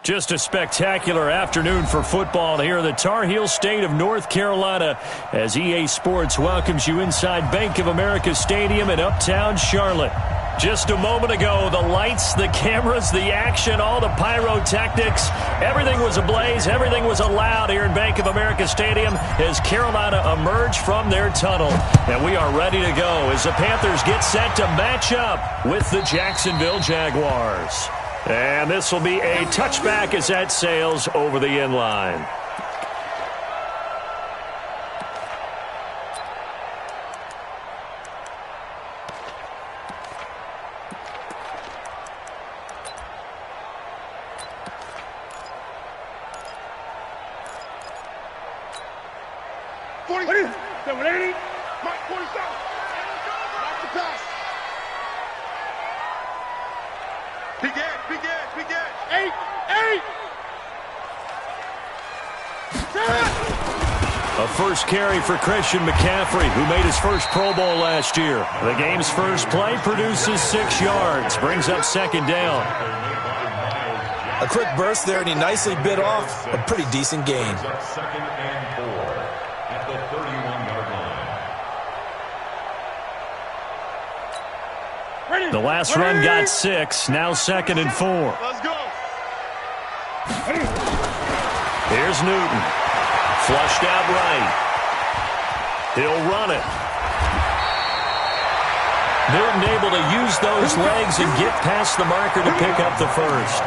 Just a spectacular afternoon for football here in the Tar Heel state of North Carolina as EA Sports welcomes you inside Bank of America Stadium in uptown Charlotte. Just a moment ago, the lights, the cameras, the action, all the pyrotechnics, everything was ablaze, everything was allowed here in Bank of America Stadium as Carolina emerged from their tunnel. And we are ready to go as the Panthers get set to match up with the Jacksonville Jaguars. And this will be a touchback as that sails over the end line. A first carry for Christian McCaffrey, who made his first Pro Bowl last year. The game's first play produces 6 yards, brings up second down. A quick burst there, and he nicely bit off a pretty decent gain. Second and 4 at the 31-yard line. The last run got 6, now second and 4. Let's go. Here's Newton. Flushed out right. He'll run it. Newton able to use those legs and get past the marker to pick up the first.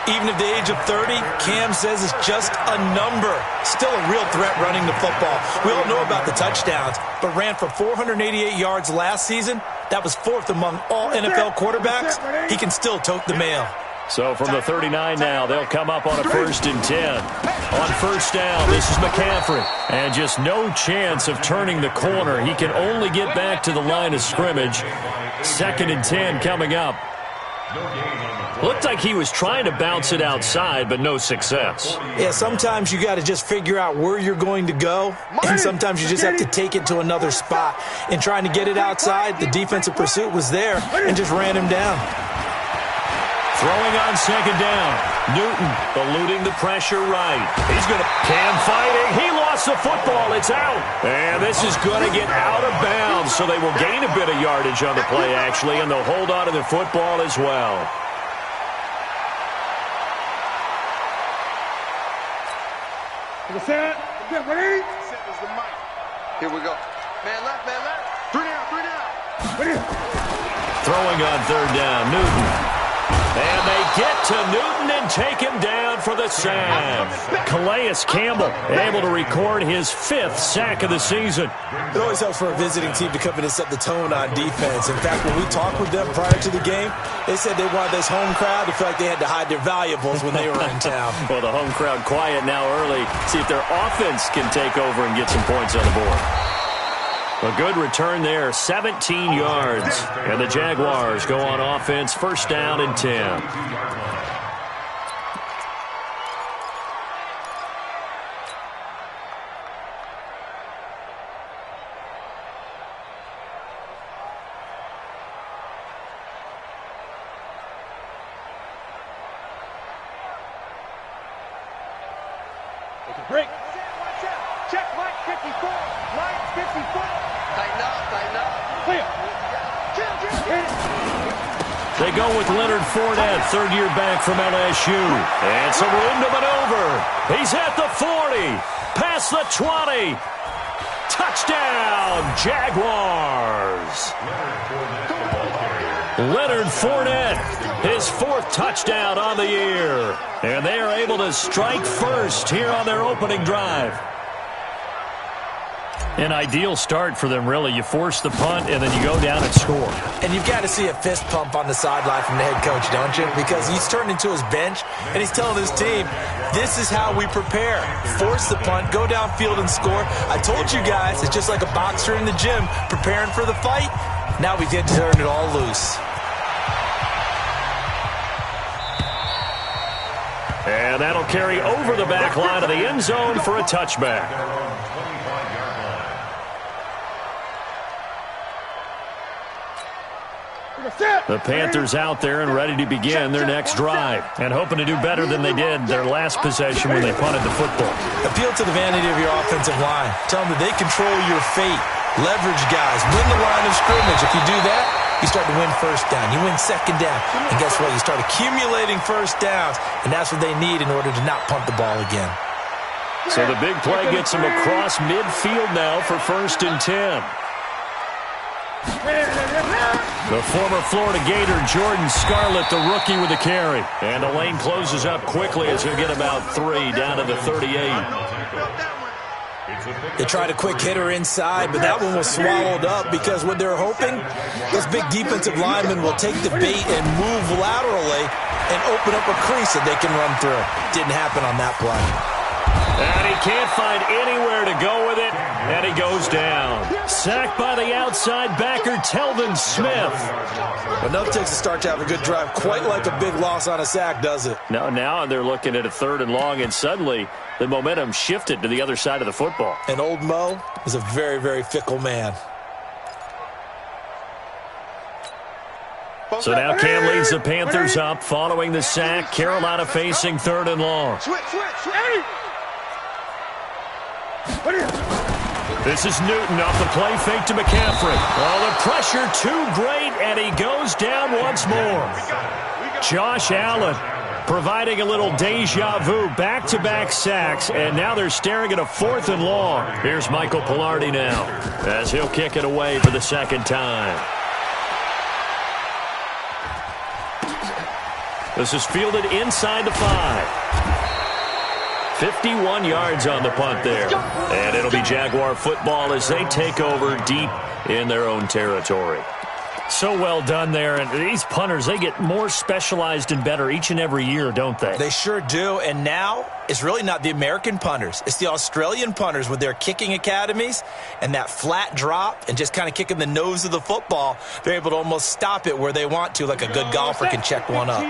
Even at the age of 30, Cam says it's just a number. Still a real threat running the football. We all know about the touchdowns, but ran for 488 yards last season. That was 4th among all NFL quarterbacks. He can still tote the mail. So from the 39 now, they'll come up on a 1st and 10. On first down, this is McCaffrey. And just no chance of turning the corner. He can only get back to the line of scrimmage. 2nd and 10 coming up. Looked like he was trying to bounce it outside, but no success. Yeah, sometimes you got to just figure out where you're going to go, and sometimes you just have to take it to another spot. In trying to get it outside, the defensive pursuit was there and just ran him down. Throwing on second down. Newton eluding the pressure right. He's going to Cam fighting. He lost the football. It's out. And this is going to get out of bounds, so they will gain a bit of yardage on the play, actually, and they'll hold on to the football as well. Set. Get ready. Set is the mic. Here we go. Man left, man left. 3 down, 3 down. Ready. Throwing on third down, Newton. And they get to Newton and take him down for the sack. Calais Campbell able to record his 5th sack of the season. It always helps for a visiting team to come in and set the tone on defense. In fact, when we talked with them prior to the game, they said they wanted this home crowd to feel like they had to hide their valuables when they were in town. Well, the home crowd quiet now early. See if their offense can take over and get some points on the board. A good return there, 17 yards. And the Jaguars go on offense, 1st down and 10. Take a break. Watch out. Check line 54. Line 54. Tighten up, tighten up. Clear. They go with Leonard Fournette, 3rd-year back from LSU. And some room to maneuver. He's at the 40. Past the 20. Touchdown, Jaguars. Leonard Fournette, his 4th touchdown on the year. And they are able to strike first here on their opening drive. An ideal start for them, really. You force the punt, and then you go down and score. And you've got to see a fist pump on the sideline from the head coach, don't you? Because he's turned into his bench, and he's telling his team, this is how we prepare. Force the punt, go downfield and score. I told you guys, it's just like a boxer in the gym preparing for the fight. Now we get to turn it all loose. And that'll carry over the back line of the end zone for a touchback. The Panthers out there and ready to begin their next drive and hoping to do better than they did their last possession when they punted the football. Appeal to the vanity of your offensive line. Tell them that they control your fate. Leverage guys. Win the line of scrimmage. If you do that, you start to win first down. You win second down. And guess what? You start accumulating first downs, and that's what they need in order to not punt the ball again. So the big play gets them across midfield now for 1st and 10. The former Florida Gator, Jordan Scarlett, the rookie with a carry. And the lane closes up quickly as he'll get about 3 down to the 38. They tried a quick hitter inside, but that one was swallowed up because what they're hoping, those big defensive linemen will take the bait and move laterally and open up a crease that they can run through. Didn't happen on that play. And he can't find anywhere to go with it, and he goes down. Sacked by the outside backer, Telvin Smith. Enough takes to start to have a good drive. Quite like a big loss on a sack, does it? Now they're looking at a 3rd and long, and suddenly the momentum shifted to the other side of the football. And old Mo is a very, very fickle man. So now Cam leads the Panthers up following the sack. Carolina facing 3rd and long. Switch. This is Newton off the play fake to McCaffrey. Oh, the pressure too great, and he goes down once more. Josh Allen providing a little deja vu, back-to-back sacks, and now they're staring at a 4th and long. Here's Michael Pilardi now as he'll kick it away for the 2nd time. This is fielded inside the 5. 51 yards on the punt there. And it'll be Jaguar football as they take over deep in their own territory. So well done there. And these punters, they get more specialized and better each and every year, don't they? They sure do. And now it's really not the American punters. It's the Australian punters with their kicking academies and that flat drop and just kind of kicking the nose of the football. They're able to almost stop it where they want to, like a good golfer can check one up.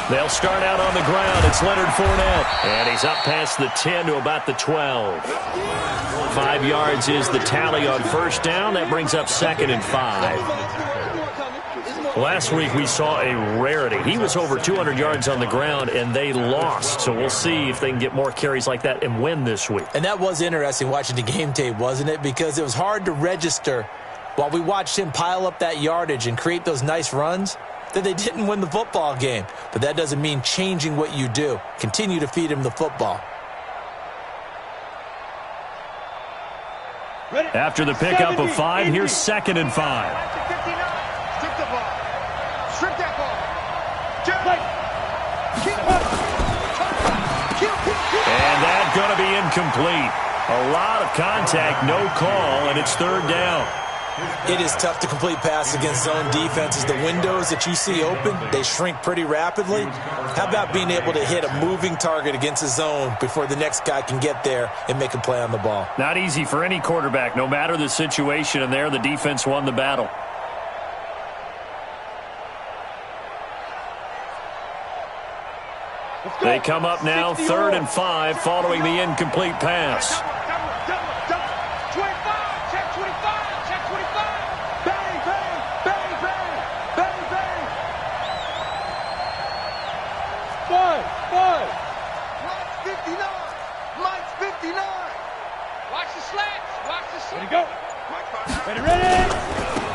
They'll start out on the ground. It's Leonard Fournette. And he's up past the 10 to about the 12. 5 yards is the tally on 1st down. That brings up 2nd and 5. Last week we saw a rarity. He was over 200 yards on the ground, and they lost. So we'll see if they can get more carries like that and win this week. And that was interesting watching the game tape, wasn't it? Because it was hard to register while we watched him pile up that yardage and create those nice runs that they didn't win the football game. But that doesn't mean changing what you do. Continue to feed him the football. After the pickup of 5, here's 2nd and 5. Strip the ball. Strip that ball. And that's going to be incomplete. A lot of contact, no call, and it's 3rd down. It is tough to complete passes against zone defenses. The windows that you see open, they shrink pretty rapidly. How about being able to hit a moving target against a zone before the next guy can get there and make a play on the ball? Not easy for any quarterback, no matter the situation, and there the defense won the battle. They come up now 3rd and 5 following the incomplete pass.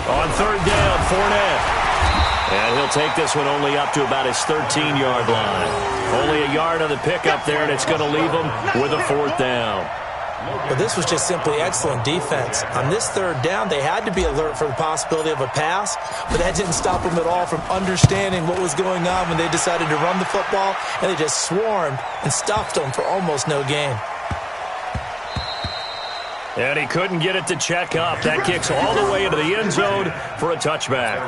On 3rd down, Fournette. And he'll take this one only up to about his 13-yard line. Only a yard on the pickup there, and it's going to leave him with a 4th down. But this was just simply excellent defense. On this 3rd down, they had to be alert for the possibility of a pass, but that didn't stop them at all from understanding what was going on when they decided to run the football, and they just swarmed and stuffed them for almost no gain. And he couldn't get it to check up. That kicks all the way into the end zone for a touchback.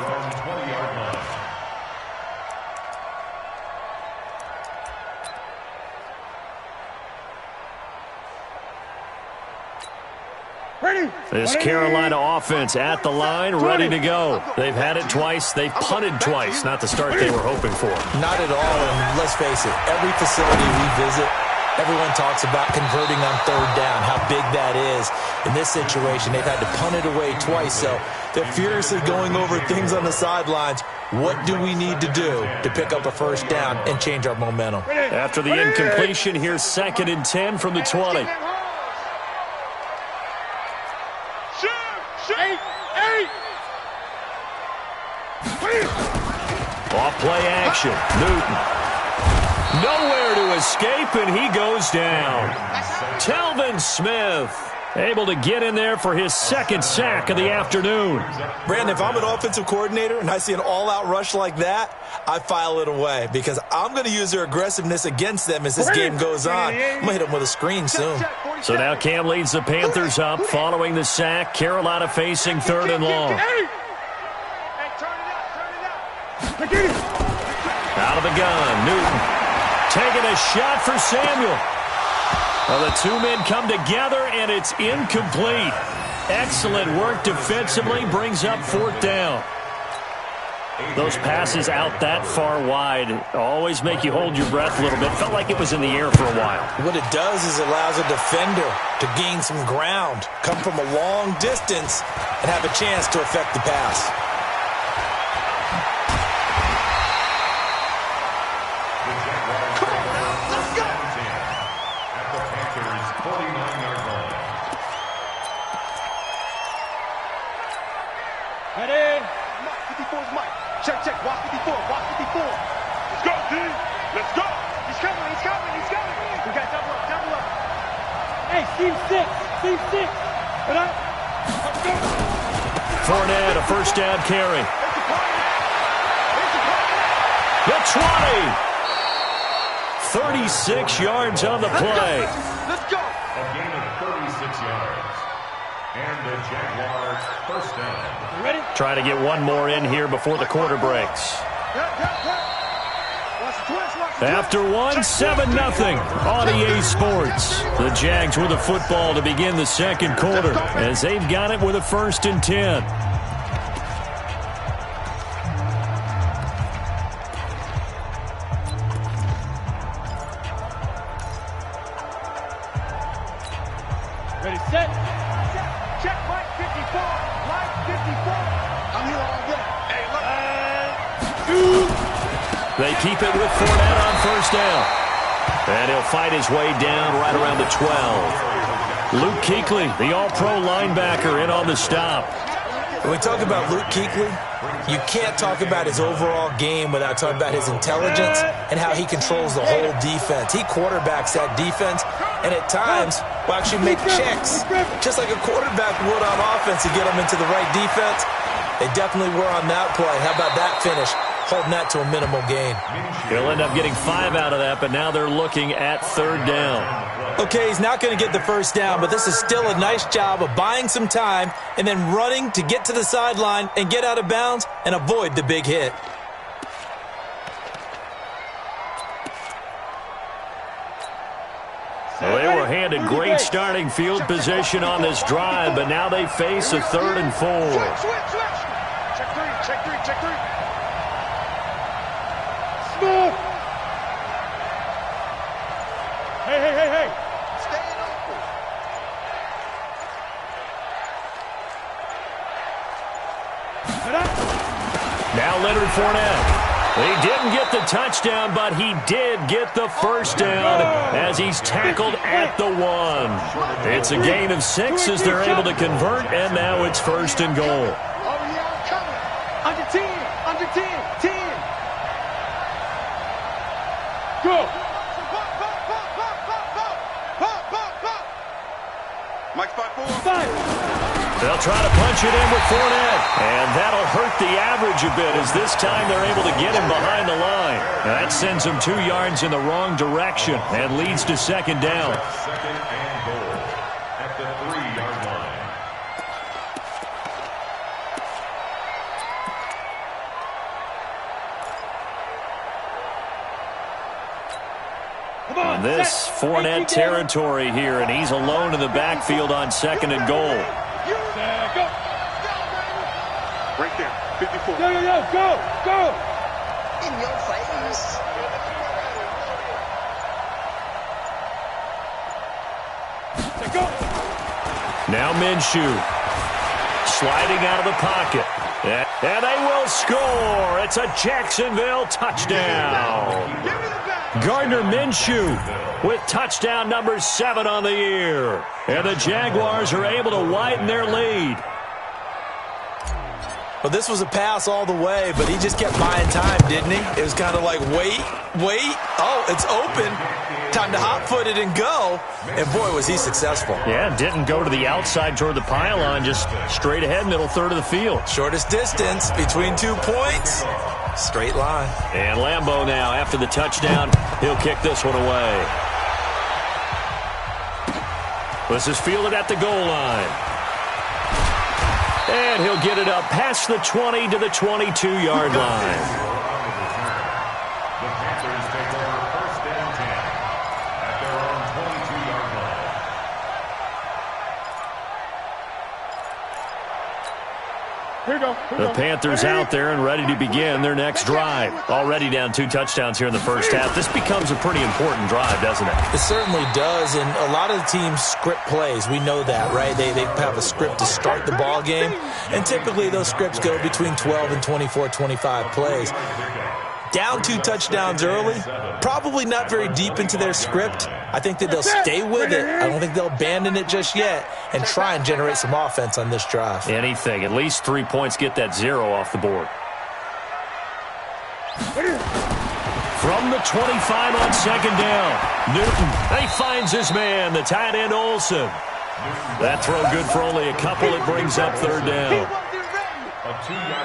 This Carolina offense at the line, ready to go. They've had it twice. They've punted twice. Not the start they were hoping for. Not at all, and let's face it, every facility we visit, everyone talks about converting on third down, how big that is. In this situation, they've had to punt it away twice, so they're furiously going over things on the sidelines. What do we need to do to pick up a first down and change our momentum? After the incompletion, here's 2nd and 10 from the 20. Off play action. Newton. Nowhere to escape, and he goes down. Telvin Smith able to get in there for his 2nd sack of the afternoon. Brandon, if I'm an offensive coordinator and I see an all-out rush like that, I file it away because I'm going to use their aggressiveness against them as this game goes on. I'm going to hit them with a screen soon. So now Cam leads the Panthers up following the sack. Carolina facing 3rd and long. Out of the gun, Newton taking a shot for Samuel. Well, the two men come together, and it's incomplete. Excellent work defensively, brings up 4th down. Those passes out that far wide always make you hold your breath a little bit. Felt like it was in the air for a while. What it does is it allows a defender to gain some ground, come from a long distance, and have a chance to affect the pass. Head in. Mike, 54 is Mike. Check, check. Watch 54. Watch 54. Let's go, D. Let's go. He's coming. He's coming. He's coming. We got double up. Double up. Hey, Steve 6. Steve 6. What up? Let's go. Fournette, a first down carry. The 20. 36 yards on the play. Let's go. A gain of 36 yards. And the Jaguars first down. Ready? Try to get one more in here before the quarter breaks. After one, 7-0 on EA Sports. The Jags with the football to begin the 2nd quarter as they've got it with a 1st and 10. Ready, set. Check, Mike 54. Mike 54. I'm here all day. Hey, look. They keep it with Fournette on 1st down. And he'll fight his way down right around the 12. Luke Kuechly, the all-pro linebacker, in on the stop. When we talk about Luke Kuechly, you can't talk about his overall game without talking about his intelligence and how he controls the whole defense. He quarterbacks that defense, and at times will actually make checks, just like a quarterback would on offense to get them into the right defense. They definitely were on that play. How about that finish? Holding that to a minimal gain. He'll end up getting 5 out of that, but now they're looking at 3rd down. Okay, he's not going to get the first down, but this is still a nice job of buying some time and then running to get to the sideline and get out of bounds and avoid the big hit. Well, they were handed great starting field position on this drive, but now they face a 3rd and 4. Switch. Check 3. Check 3. Check 3. Smooth. Hey. Staying open. Now Leonard Fournette. He didn't get the touchdown, but he did get the first down as he's tackled at the 1. It's a gain of 6 as they're able to convert, and now it's 1st and goal. Under 10. Under 10. 10. Go. Mike spot 4. 5. They'll try to punch it in with Fournette, and that'll hurt the average a bit as this time they're able to get him behind the line. That sends him 2 yards in the wrong direction and leads to 2nd down. 2nd and goal at the 3-yard line. Come on. And this Fournette territory here, and he's alone in the backfield on 2nd and goal. Right there, 54. Go! In your face. Now Minshew sliding out of the pocket. And they will score. It's a Jacksonville touchdown. Gardner Minshew with touchdown number 7 on the year. And the Jaguars are able to widen their lead. Well, this was a pass all the way, but he just kept buying time, didn't he? It was kind of like, wait. Oh, it's open. Time to hot-foot it and go. And, boy, was he successful. Yeah, didn't go to the outside toward the pylon, just straight ahead, middle third of the field. Shortest distance between 2 points. Straight line. And Lambeau now, after the touchdown, he'll kick this one away. This is fielded at the goal line. And he'll get it up past the 20 to the 22-yard line. The Panthers take over 1st and 10 at their own 22-yard line. The Panthers out there and ready to begin their next drive. Already down 2 touchdowns here in the first half. This becomes a pretty important drive, doesn't it? It certainly does, and a lot of the teams script plays. We know that, right? They have a script to start the ball game, and typically those scripts go between 12 and 24, 25 plays. Down 2 touchdowns early, probably not very deep into their script. I think that they'll stay with it. I don't think they'll abandon it just yet and try and generate some offense on this drive. Anything. At least 3 points, get that 0 off the board. From the 25 on 2nd down, Newton, he finds his man, the tight end Olsen. That throw good for only a couple. It brings up 3rd down.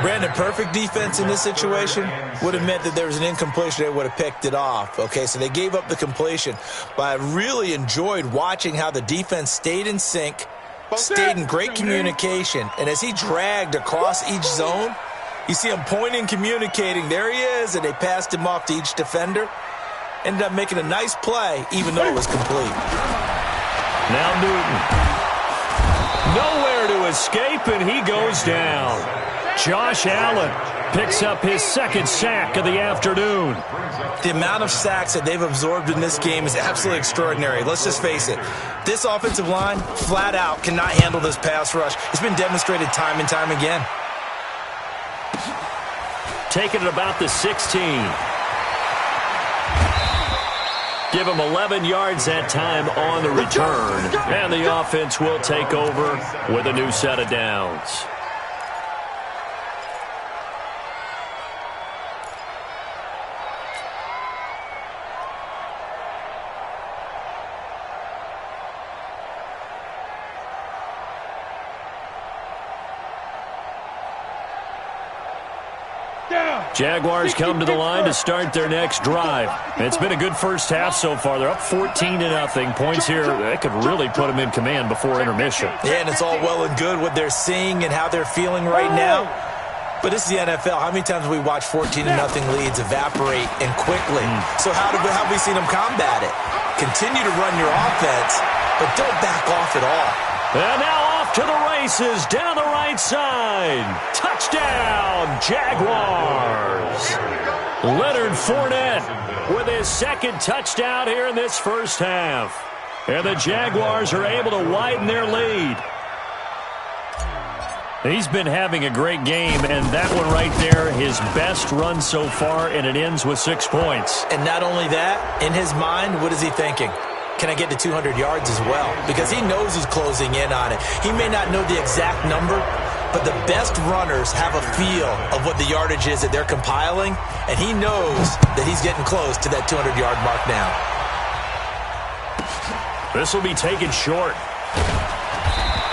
Brandon, perfect defense in this situation would have meant that there was an incompletion. They would have picked it off. Okay, so they gave up the completion. But I really enjoyed watching how the defense stayed in sync, stayed in great communication. And as he dragged across each zone, you see him pointing, communicating. There he is, and they passed him off to each defender. Ended up making a nice play, even though it was complete. Now Newton. Nowhere to escape, and he goes down. Josh Allen picks up his 2nd sack of the afternoon. The amount of sacks that they've absorbed in this game is absolutely extraordinary. Let's just face it. This offensive line, flat out, cannot handle this pass rush. It's been demonstrated time and time again. Taking it about the 16. Give him 11 yards that time on the return. And the offense will take over with a new set of downs. Jaguars come to the line to start their next drive. It's been a good first half so far. They're up 14-0. Points here, that could really put them in command before intermission. Yeah, and it's all well and good what they're seeing and how they're feeling right now. But this is the NFL. How many times have we watched 14-0 leads evaporate and quickly? So how have we seen them combat it? Continue to run your offense, but don't back off at all. And now off to the races down the right side. Touchdown, Jaguars. Leonard Fournette with his 2nd touchdown here in this first half. And the Jaguars are able to widen their lead. He's been having a great game, and that one right there, his best run so far, and it ends with 6 points. And not only that, in his mind, what is he thinking? Can I get to 200 yards as well? Because he knows he's closing in on it. He may not know the exact number, but the best runners have a feel of what the yardage is that they're compiling, and he knows that he's getting close to that 200-yard mark now. This will be taken short.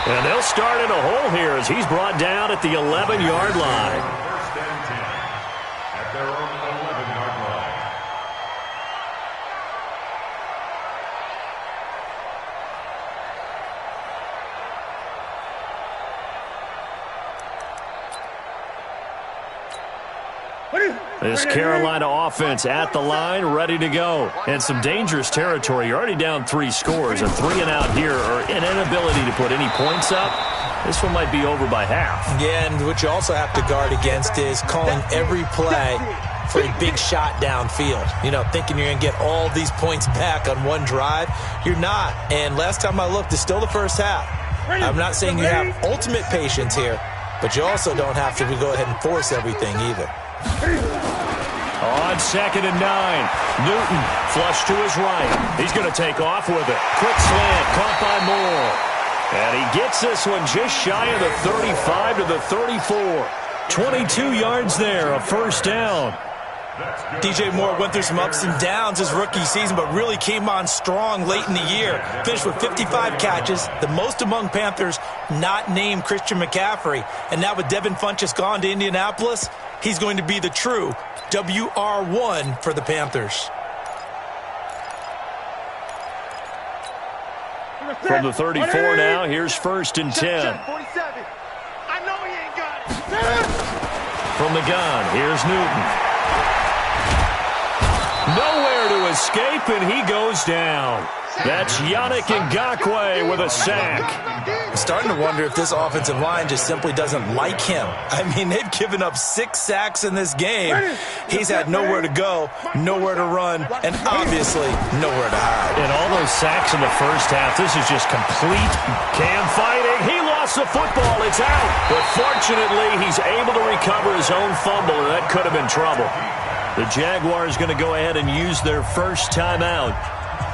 And they'll start in a hole here as he's brought down at the 11-yard line. 1st and 10 at their own 11-yard line. This Carolina offense at the line, ready to go. And some dangerous territory. You're already down 3 scores. A 3-and-out here, or an inability to put any points up. This one might be over by half. Yeah, and what you also have to guard against is calling every play for a big shot downfield. You know, thinking you're going to get all these points back on one drive. You're not. And last time I looked, it's still the first half. I'm not saying you have ultimate patience here, but you also don't have to go ahead and force everything either. On 2nd and 9, Newton flush to his right. He's going to take off with it. Quick slant, caught by Moore. And he gets this one just shy of the 35 to the 34. 22 yards there, a first down. DJ Moore went through some ups and downs his rookie season, but really came on strong late in the year. Finished with 55 catches, the most among Panthers not named Christian McCaffrey. And now with Devin Funchess gone to Indianapolis, he's going to be the true WR1 for the Panthers. From the 34 now, here's 1st and 10. 47. I know he ain't got it. From the gun, here's Newton. Nowhere to escape, and he goes down. That's Yannick Ngakoue with a sack. I'm starting to wonder if this offensive line just simply doesn't like him. I mean, they've given up 6 sacks in this game. He's had nowhere to go, nowhere to run, and obviously nowhere to hide. And all those sacks in the first half, this is just complete Cam fighting. He lost the football. It's out. But fortunately, he's able to recover his own fumble, and that could have been trouble. The Jaguars going to go ahead and use their first timeout,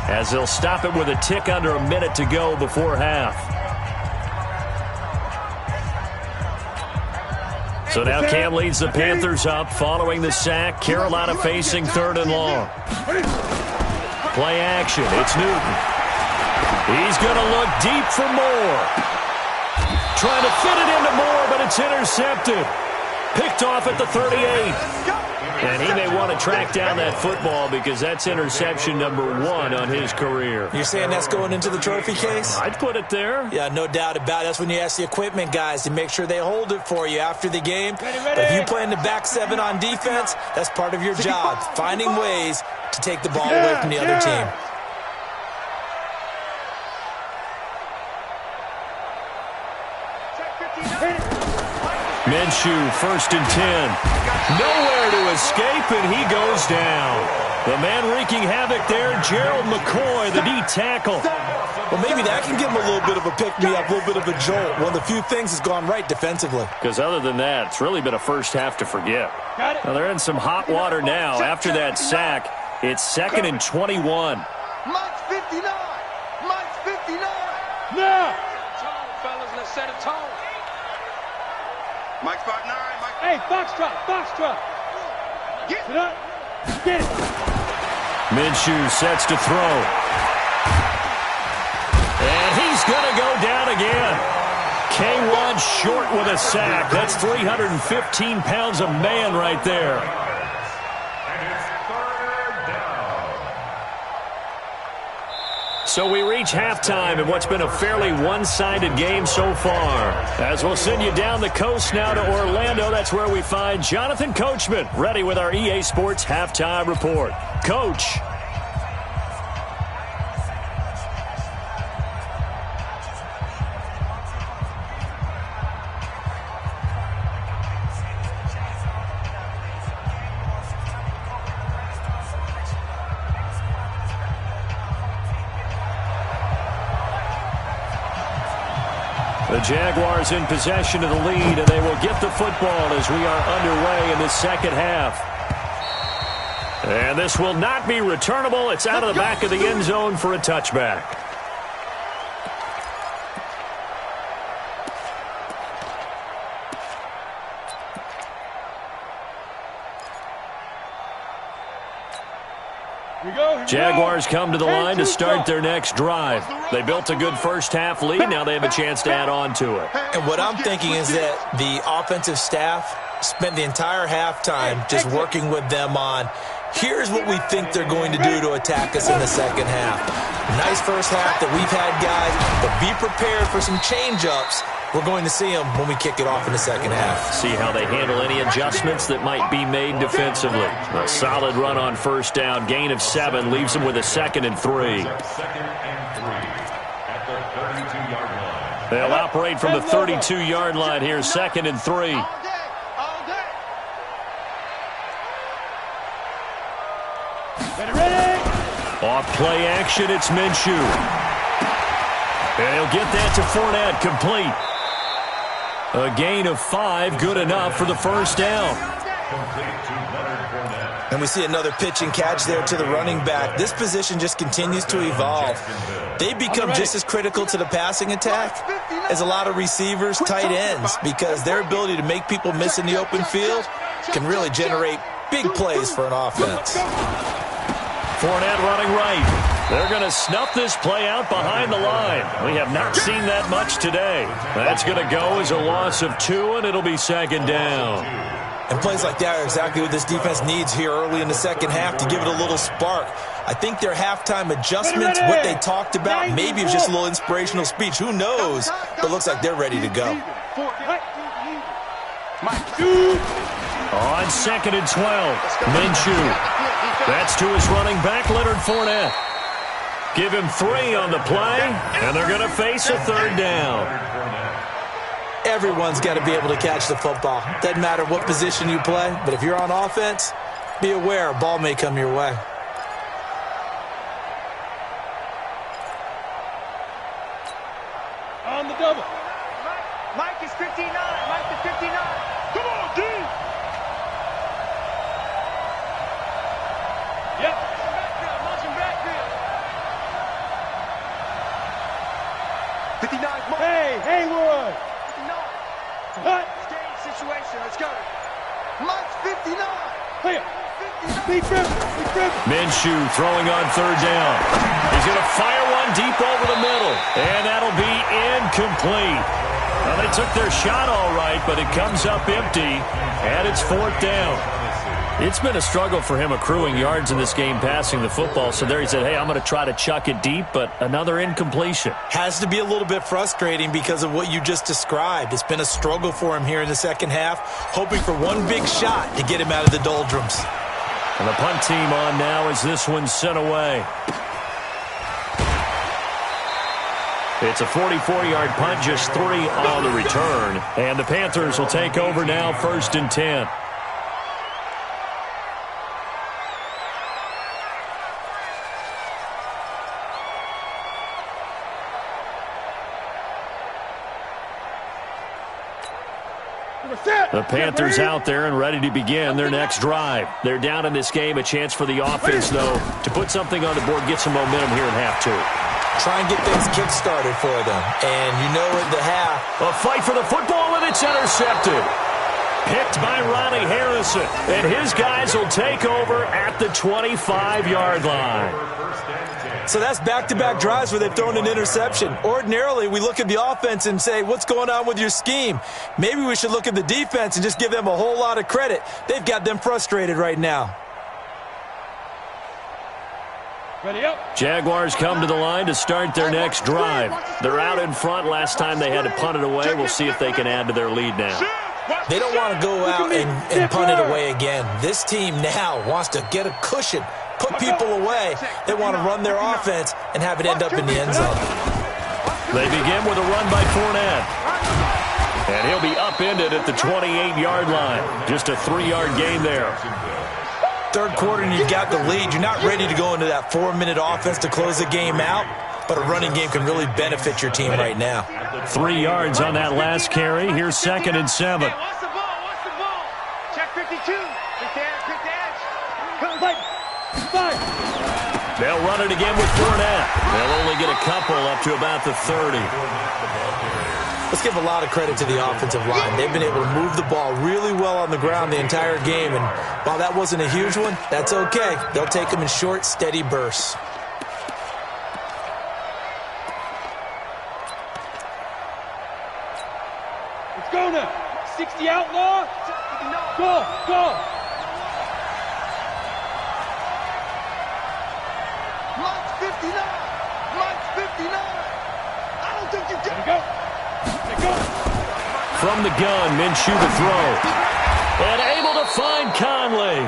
as they'll stop it with a tick under a minute to go before half. So now Cam leads the Panthers up following the sack. Carolina facing 3rd and long. Play action. It's Newton. He's going to look deep for Moore. Trying to fit it into Moore, but it's intercepted. Picked off at the 38. And he may want to track down that football because that's interception number 1 on his career. You're saying that's going into the trophy case? I'd put it there. Yeah, no doubt about it. That's when you ask the equipment guys to make sure they hold it for you after the game. But if you play in the back 7 on defense, that's part of your job, finding ways to take the ball away from the other team. Minshew, 1st and 10. Nowhere to escape, and he goes down. The man wreaking havoc there, Gerald McCoy, the D tackle. Well, maybe that can give him a little bit of a pick-me-up, a little bit of a jolt. One of the few things that's gone right defensively. Because other than that, it's really been a first half to forget. Now, they're in some hot water now. After that sack, it's 2nd and 21. Mike's 59. Mike's 59. No. Tone, fellas, let's set a tone. Mike's 5'9". Mike. Hey, Foxtrot. Get it up. Get it. Minshew sets to throw. And he's going to go down again. K1 short with a sack. That's 315 pounds of man right there. And it's 3rd down. So we reach halftime in what's been a fairly one-sided game so far. As we'll send you down the coast now to Orlando, that's where we find Jonathan Coachman, ready with our EA Sports Halftime Report. Coach. The Jaguars in possession of the lead, and they will get the football as we are underway in the second half. And this will not be returnable. It's out of the back of the end zone for a touchback. Jaguars come to the line to start their next drive. They built a good first half lead. Now they have a chance to add on to it. And what I'm thinking is that the offensive staff spent the entire halftime just working with them on, here's what we think they're going to do to attack us in the second half. Nice first half that we've had, guys, but be prepared for some change-ups We're going to see them when we kick it off in the second half. See how they handle any adjustments that might be made defensively. A solid run on first down. Gain of 7 leaves them with a 2nd and 3. They'll operate from the 32-yard line here, 2nd and 3. Off play action, it's Minshew. And he'll get that to Fournette, complete. A gain of 5, good enough for the first down. And we see another pitch and catch there to the running back. This position just continues to evolve. They become just as critical to the passing attack as a lot of receivers, tight ends, because their ability to make people miss in the open field can really generate big plays for an offense. Fournette running right. They're going to snuff this play out behind the line. We have not seen that much today. That's going to go as a loss of 2, and it'll be 2nd down. And plays like that are exactly what this defense needs here early in the second half to give it a little spark. I think their halftime adjustments, what they talked about, maybe it was just a little inspirational speech. Who knows? But it looks like they're ready to go. On 2nd and 12, Minshew. That's to his running back, Leonard Fournette. Give him 3 on the play, and they're going to face a 3rd down. Everyone's got to be able to catch the football. Doesn't matter what position you play, but if you're on offense, be aware a ball may come your way. On the double. Mike is 59. Mike is 59. Come on, D. Yep. Motion backfield. 59. Hey, Haywood. 59. What? Stage situation. Let's go. Mike's 59. Clear. Minshew throwing on 3rd down. He's going to fire one deep over the middle, and that'll be incomplete. Well, they took their shot all right, but it comes up empty, and it's 4th down. It's been a struggle for him accruing yards in this game passing the football, so there he said, hey, I'm going to try to chuck it deep, but another incompletion. Has to be a little bit frustrating because of what you just described. It's been a struggle for him here in the second half, hoping for one big shot to get him out of the doldrums. And the punt team on now as this one's sent away. It's a 44-yard punt, just 3 on the return. And the Panthers will take over now, 1st and 10. The Panthers out there and ready to begin their next drive. They're down in this game. A chance for the offense, though, to put something on the board, get some momentum here in half 2. Try and get things kick-started for them. And you know at the half. A fight for the football, and it's intercepted. Picked by Ronnie Harrison. And his guys will take over at the 25-yard line. So that's back-to-back drives where they've thrown an interception. Ordinarily, we look at the offense and say, what's going on with your scheme? Maybe we should look at the defense and just give them a whole lot of credit. They've got them frustrated right now. Ready up. Jaguars come to the line to start their next drive. They're out in front. Last time they had to punt it away. We'll see if they can add to their lead now. They don't want to go out and punt it away again. This team now wants to get a cushion, put people away. They want to run their offense and have it end up in the end zone. They begin with a run by Fournette. And he'll be upended at the 28-yard line. Just a 3-yard gain there. Third quarter and you've got the lead. You're not ready to go into that 4-minute offense to close the game out, but a running game can really benefit your team right now. 3 yards on that last carry. Here's 2nd and 7. What's the ball? What's the ball? Check 52. Quick dash. Come on, fight. They'll run it again with Fournette. They'll only get a couple up to about the 30. Let's give a lot of credit to the offensive line. They've been able to move the ball really well on the ground the entire game, and while that wasn't a huge one, that's okay. They'll take them in short, steady bursts. Let's go now. 60 outlaw. Go. Mike's 59. I don't think you get it. Go. From the gun, Minshew to throw. And able to find Conley.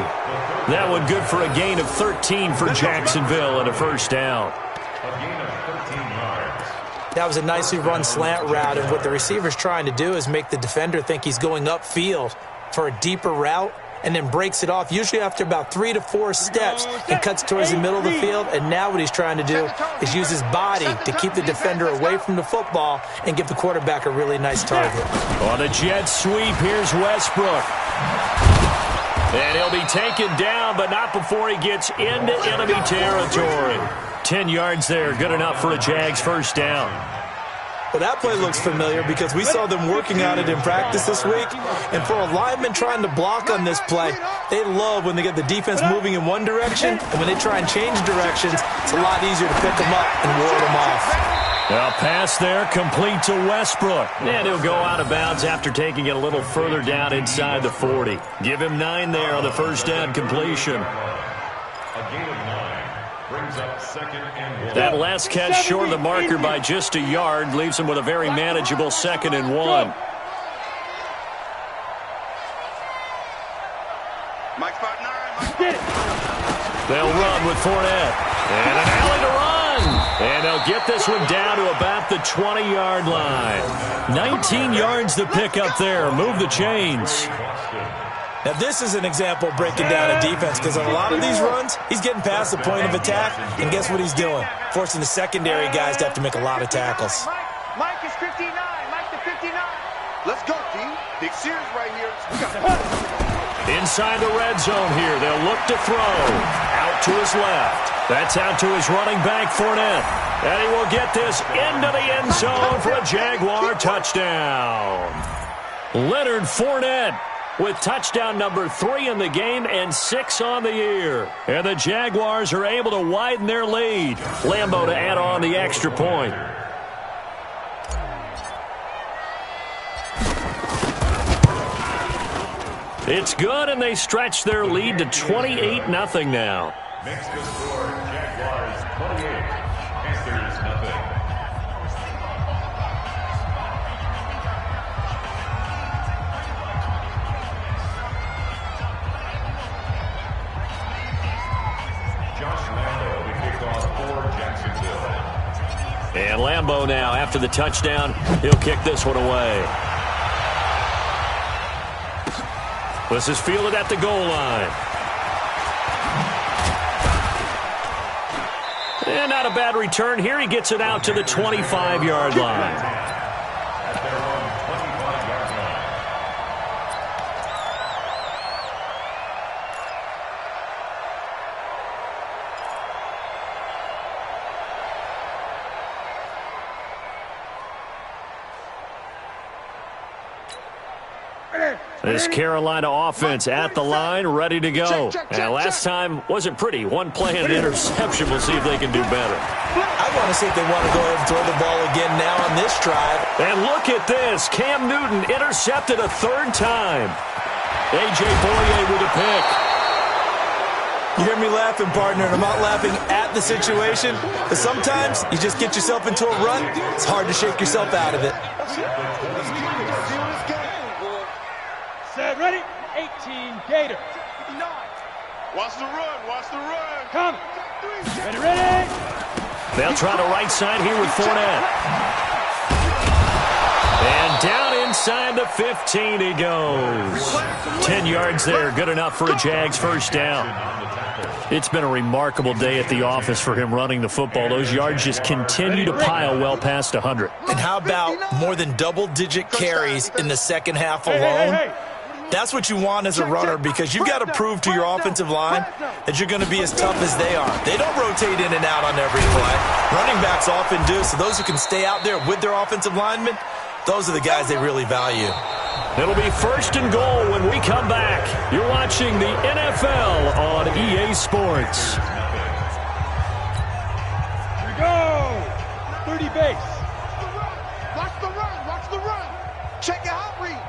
That one good for a gain of 13 for Jacksonville and a first down. That was a nicely run slant route, and what the receiver's trying to do is make the defender think he's going upfield for a deeper route, and then breaks it off, usually after about 3 to 4 steps, and cuts towards the middle of the field. And now what he's trying to do is use his body to keep the defender away from the football and give the quarterback a really nice target. On a jet sweep, here's Westbrook. And he'll be taken down, but not before he gets into enemy territory. 10 yards there, good enough for a Jags first down. Well, that play looks familiar because we saw them working on it in practice this week. And for a lineman trying to block on this play, they love when they get the defense moving in one direction. And when they try and change directions, it's a lot easier to pick them up and ward them off. A pass there complete to Westbrook. And he'll go out of bounds after taking it a little further down inside the 40. Give him 9 there on the first down completion. A gain of 9 brings up 2nd and 1. That last catch short of the marker by just a yard leaves him with a very manageable 2nd and 1. Mike spot 9. They'll run with Fournette. And an alley to run. And they'll get this one down to about the 20-yard line. 19 yards to pick up there. Move the chains. Now, this is an example of breaking down a defense because on a lot of these runs, he's getting past the point of attack, and guess what he's doing? Forcing the secondary guys to have to make a lot of tackles. Mike is 59. Mike the 59. Let's go, D. Big series right here. We got Inside the red zone here. They'll look to throw. Out to his left. That's out to his running back, Fournette. And he will get this into the end zone for a Jaguar touchdown. Leonard Fournette with touchdown number 3 in the game and 6 on the year. And the Jaguars are able to widen their lead. Lambeau to add on the extra point. It's good, and they stretch their lead to 28-0 now. Makes the score Jaguars 28, Panthers nothing. Josh Lambeau will be kicked off for Jacksonville. And Lambeau now, after the touchdown, he'll kick this one away. This is fielded at the goal line. And not a bad return here. He gets it out to the 25-yard line. At their own 25-yard line. This Carolina offense at the line, ready to go. And last time wasn't pretty. One play and an interception. We'll see if they can do better. I want to see if they want to go ahead and throw the ball again now on this drive. And look at this. Cam Newton intercepted a 3rd time. A.J. Boye with a pick. You hear me laughing, partner, and I'm not laughing at the situation, but sometimes you just get yourself into a rut. It's hard to shake yourself out of it. Set, ready? 18, Gator. Watch the run. Watch the run. Come. Ready, ready. They'll try the right side here with Fournette. And down inside the 15 he goes. 10 yards there, good enough for a Jags first down. It's been a remarkable day at the office for him running the football. Those yards just continue to pile well past 100. And how about more than double-digit carries in the second half alone? That's what you want as a runner because you've got to prove to your offensive line that you're going to be as tough as they are. They don't rotate in and out on every play. Running backs often do, so those who can stay out there with their offensive linemen, those are the guys they really value. It'll be 1st and goal when we come back. You're watching the NFL on EA Sports. Here we go. 30 base. Watch the run. Watch the run. Check your out read.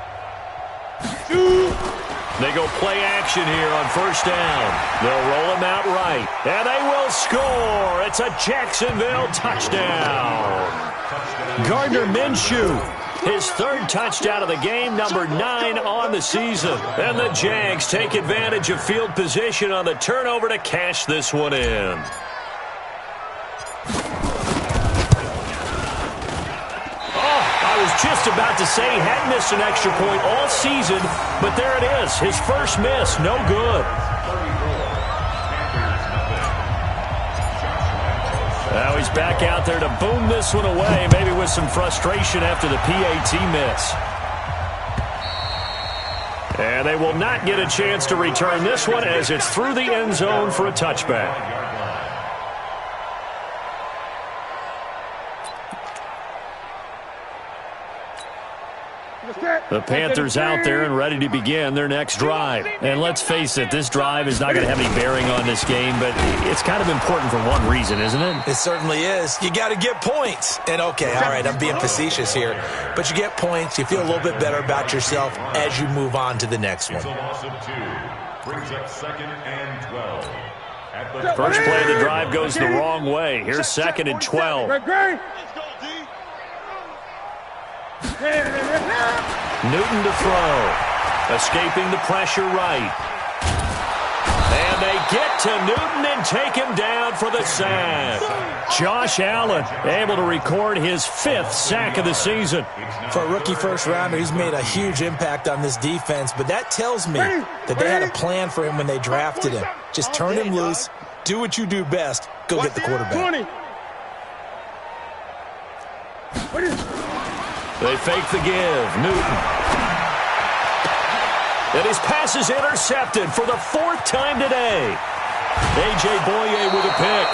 They go play action here on 1st down. They'll roll him out right. And they will score. It's a Jacksonville touchdown. Gardner Minshew His third touchdown of the game, number 9 on the season. And the Jags take advantage of field position on the turnover to cash this one in. Just about to say he hadn't missed an extra point all season, but there it is. His first miss, no good. Now he's back out there to boom this one away, maybe with some frustration after the PAT miss. And they will not get a chance to return this one as it's through the end zone for a touchback. The Panthers out there and ready to begin their next drive. And let's face it, this drive is not going to have any bearing on this game, but it's kind of important for one reason, isn't it? It certainly is. You got to get points. And okay, all right, I'm being facetious here, but you get points, you feel a little bit better about yourself as you move on to the next one. It's a loss of 2. Brings up 2nd and 12. First play of the drive goes the wrong way. Here's 2nd and 12. Newton to throw. Escaping the pressure right. And they get to Newton and take him down for the sack. Josh Allen able to record his 5th sack of the season. For a rookie first-rounder, he's made a huge impact on this defense, but that tells me that they had a plan for him when they drafted him. Just turn him loose, do what you do best, go get the quarterback. They fake the give. Newton. And his pass is intercepted for the 4th time today. A.J. Boye with a pick.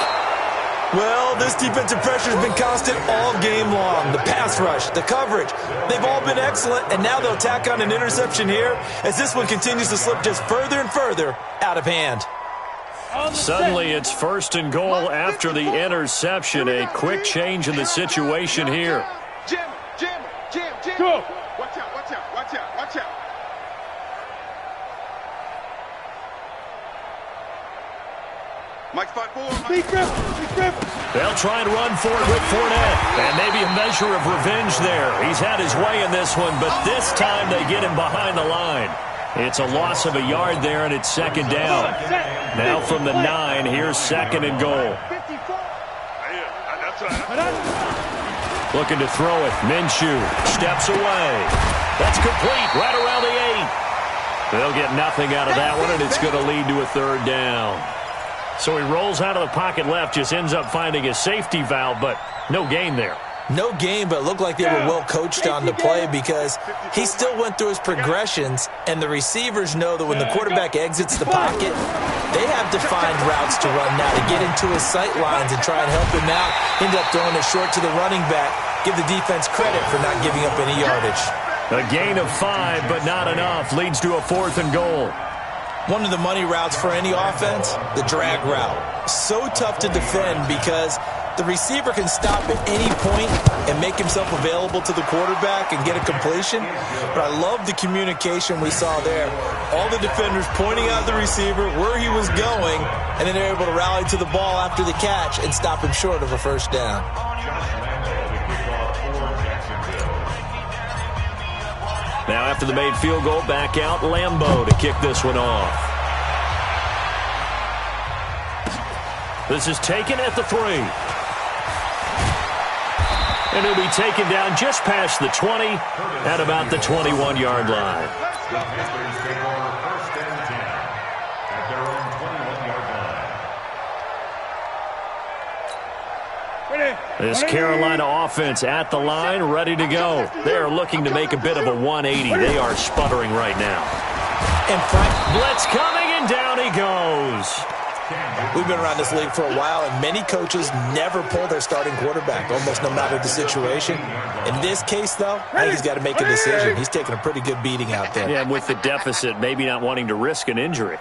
Well, this defensive pressure has been constant all game long. The pass rush, the coverage, they've all been excellent, and now they'll tack on an interception here as this one continues to slip just further and further out of hand. Suddenly it's 1st and goal after the interception. A quick change in the situation here. Go. Watch out, watch out, watch out, watch out. Mike spot 4. They'll try and run for it with Fournette. And maybe a measure of revenge there. He's had his way in this one, but this time they get him behind the line. It's a loss of a yard there, and it's 2nd down. Now from the 9, here's 2nd and goal. Looking to throw it. Minshew steps away. That's complete right around the 8. They'll get nothing out of that one, and it's going to lead to a 3rd down. So he rolls out of the pocket left, just ends up finding a safety valve, but no gain there. No gain, but it looked like they were well coached on the play because he still went through his progressions, and the receivers know that when the quarterback exits the pocket, they have defined routes to run now to get into his sight lines and try and help him out. End up throwing it short to the running back. Give the defense credit for not giving up any yardage. A gain of 5, but not enough. Leads to a 4th and goal. One of the money routes for any offense, the drag route. So tough to defend because the receiver can stop at any point and make himself available to the quarterback and get a completion. But I love the communication we saw there. All the defenders pointing out the receiver, where he was going, and then they're able to rally to the ball after the catch and stop him short of a 1st down. Now after the made field goal, back out Lambeau to kick this one off. This is taken at the 3. And he'll be taken down just past the 20 at about the 21-yard line. The Panthers take over 1st and 10 at their own 21-yard line. This Carolina offense at the line, ready to go. They're looking to make a bit of a 180. They are sputtering right now. And Frank, blitz coming, and down he goes. We've been around this league for a while, and many coaches never pull their starting quarterback, almost no matter the situation. In this case, though, I think he's got to make a decision. He's taking a pretty good beating out there. Yeah, and with the deficit, maybe not wanting to risk an injury.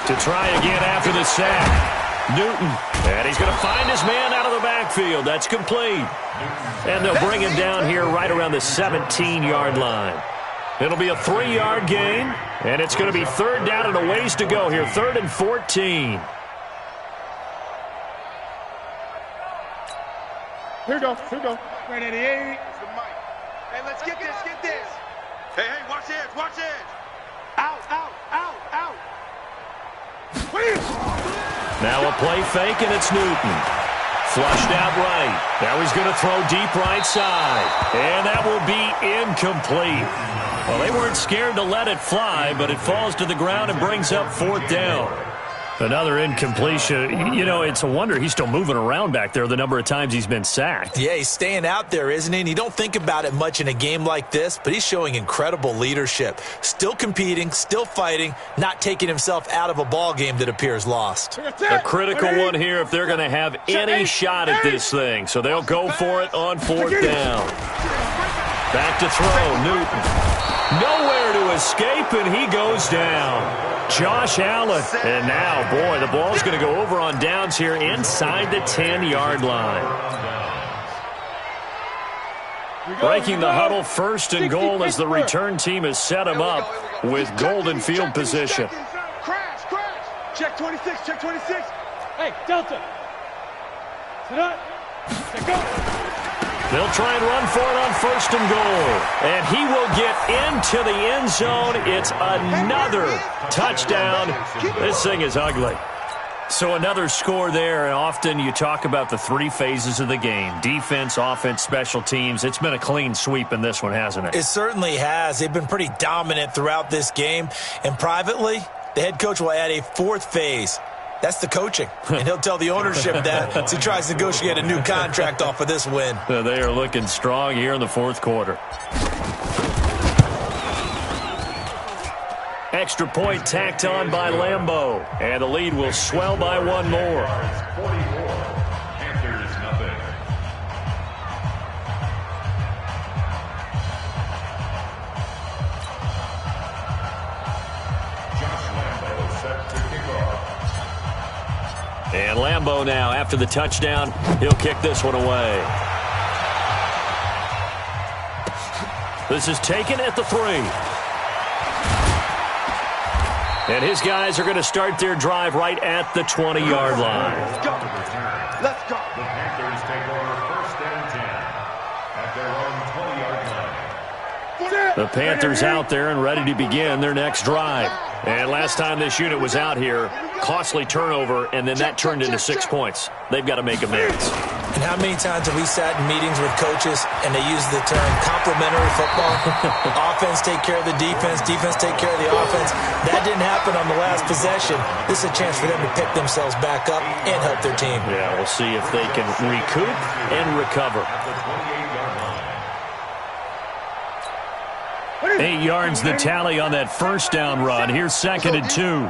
To try again after the sack. Newton, and he's going to find his man out of the backfield. That's complete. And they'll bring him down here right around the 17-yard line. It'll be a 3-yard gain, and it's going to be 3rd down and a ways to go here, 3rd and 14. Here we go. Here we go. 188. Hey, let's get this. Get this. Hey, watch this. Watch this. Out. Now a play fake, and it's Newton. Flushed out right. Now he's going to throw deep right side. And that will be incomplete. Well, they weren't scared to let it fly, but it falls to the ground and brings up 4th down. Another incompletion. You know, it's a wonder he's still moving around back there the number of times he's been sacked. Yeah, he's staying out there, isn't he? And you don't think about it much in a game like this, but he's showing incredible leadership. Still competing, still fighting, not taking himself out of a ball game that appears lost. A critical one here if they're going to have any shot at this thing. So they'll go for it on 4th down. Back to throw, Newton. Nowhere to escape, and he goes down. Josh Allen. And now, boy, the ball's going to go over on downs here inside the 10-yard line. Breaking the huddle, 1st and goal as the return team has set him up with golden field position. Crash. Check 26. Check 26. Hey, Delta. Sit up. Set go. They'll try and run for it on 1st and goal. And he will get into the end zone. It's another touchdown. This thing is ugly. So another score there, and often you talk about the 3 phases of the game. Defense, offense, special teams. It's been a clean sweep in this one, hasn't it? It certainly has. They've been pretty dominant throughout this game. And privately, the head coach will add a 4th phase. That's the coaching. And he'll tell the ownership that as he tries to negotiate a new contract off of this win. They are looking strong here in the 4th quarter. Extra point tacked on by Lambeau. And the lead will swell by 1 more. 44. Panthers nothing. Josh Lambeau set to kick off. And Lambeau now, after the touchdown, he'll kick this one away. This is taken at the 3. And his guys are going to start their drive right at the 20-yard line. Let's go. The Panthers take over 1st and 10 at their own 20-yard line. The Panthers out there and ready to begin their next drive. And last time this unit was out here, costly turnover, and then that turned into 6 points. They've got to make amends. And how many times have we sat in meetings with coaches and they use the term complementary football? Offense take care of the defense, defense take care of the offense. That didn't happen on the last possession. This is a chance for them to pick themselves back up and help their team. Yeah, we'll see if they can recoup and recover. At the 28-yard line. 8 yards the tally on that 1st down run. Here's 2nd and 2.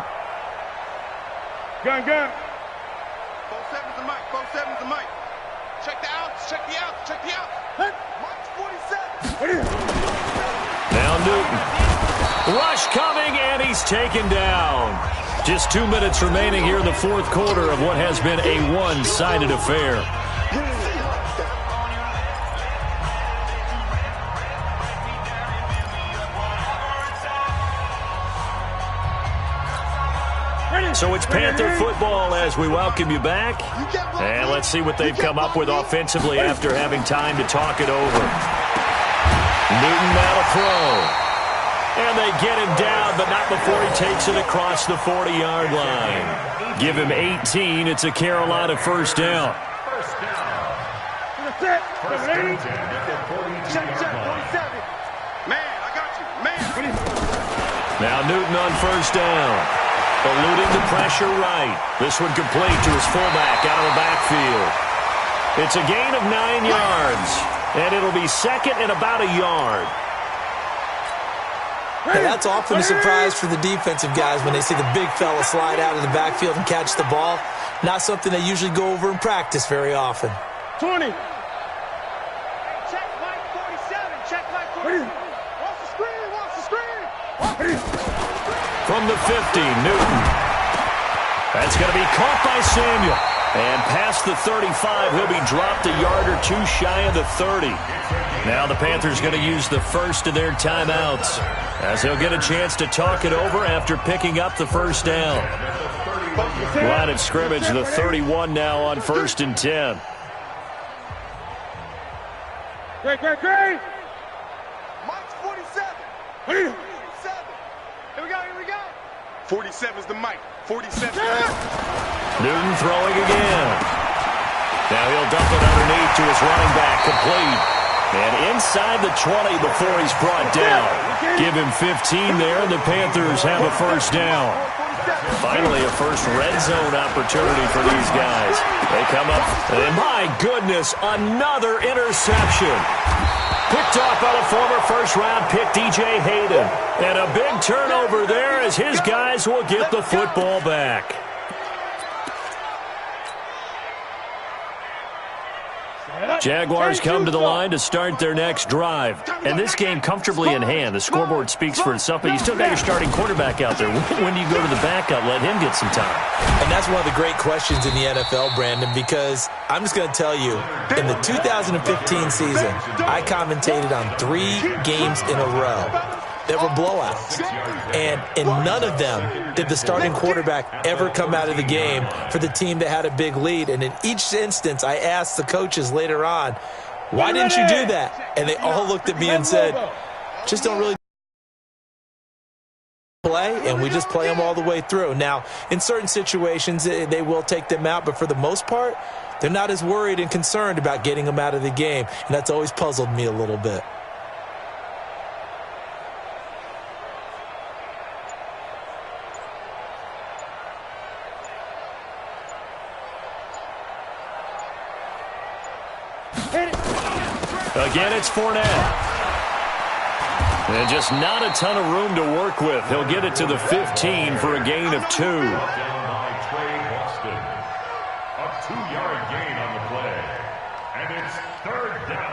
Gun. 4-7's the mic. 4-7's the mic. Check the outs. Check the outs. Check the outs. Mike's 47. Now Newton. Rush coming, and he's taken down. Just 2 minutes remaining here in the 4th quarter of what has been a one-sided affair. So it's Panther football as we welcome you back. And let's see what they've come up with offensively after having time to talk it over. Newton now to throw. And they get him down, but not before he takes it across the 40-yard line. Give him 18. It's a Carolina 1st down. First and 10 at the 42-yard line. Man, I got you. Man. Now Newton on 1st down. Eluding the pressure right. This one complete to his fullback out of the backfield. It's a gain of 9 yards. And it'll be 2nd and about a yard. And that's often a surprise for the defensive guys when they see the big fella slide out of the backfield and catch the ball. Not something they usually go over in practice very often. 20. Check Mike 47. Check Mike 47. Watch the screen. Watch the screen. From the 50, Newton. That's going to be caught by Samuel. And past the 35, he'll be dropped a yard or 2 shy of the 30. Now the Panthers going to use the first of their timeouts, as they'll get a chance to talk it over after picking up the 1st down. Line of scrimmage, the 31 now on 1st and 10. Great, great, great. Mike's 47. 47. 47. Here we go, here we go. 47 is the Mike. 47. Newton throwing again. Now he'll dump it underneath to his running back, complete. And inside the 20 before he's brought down. Give him 15 there, and the Panthers have a first down. Finally, a first red zone opportunity for these guys. They come up, and my goodness, another interception. Picked off by the former first-round pick, DJ Hayden. And a big turnover there as his guys will get the football back. Jaguars come to the line to start their next drive. And this game comfortably in hand. The scoreboard speaks for itself, but you still got your starting quarterback out there. When do you go to the backup, let him get some time? And that's one of the great questions in the NFL, Brandon, because I'm just going to tell you, in the 2015 season, I commentated on 3 games in a row that were blowouts. And in none of them did the starting quarterback ever come out of the game for the team that had a big lead. And in each instance, I asked the coaches later on, why didn't you do that? And they all looked at me and said, just don't really play, and we just play them all the way through. Now, in certain situations, they will take them out, but for the most part, they're not as worried and concerned about getting them out of the game. And that's always puzzled me a little bit. Again, it's Fournette. And just not a ton of room to work with. He'll get it to the 15 for a gain of 2. Down by Trey Boston. A 2-yard gain on the play. And it's 3rd down.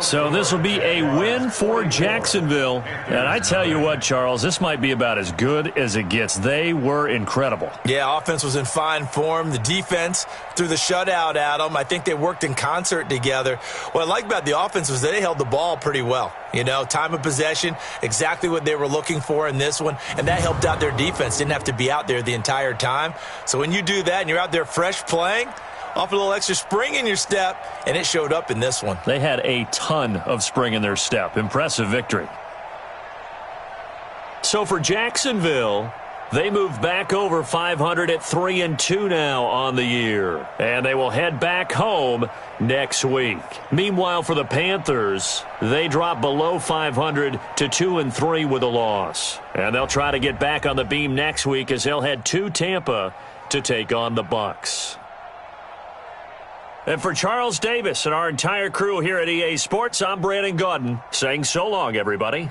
So this will be a win for Jacksonville. And I tell you what, Charles, this might be about as good as it gets. They were incredible. Yeah, offense was in fine form. The defense threw the shutout at them. I think they worked in concert together. What I like about the offense was they held the ball pretty well. You know, time of possession, exactly what they were looking for in this one. And that helped out their defense. Didn't have to be out there the entire time. So when you do that and you're out there fresh playing, off a little extra spring in your step, and it showed up in this one. They had a ton of spring in their step. Impressive victory. So for Jacksonville, they move back over 500 at 3-2 now on the year. And they will head back home next week. Meanwhile, for the Panthers, they drop below 500 to 2-3 with a loss. And they'll try to get back on the beam next week as they'll head to Tampa to take on the Bucs. And for Charles Davis and our entire crew here at EA Sports, I'm Brandon Gaudin saying so long, everybody.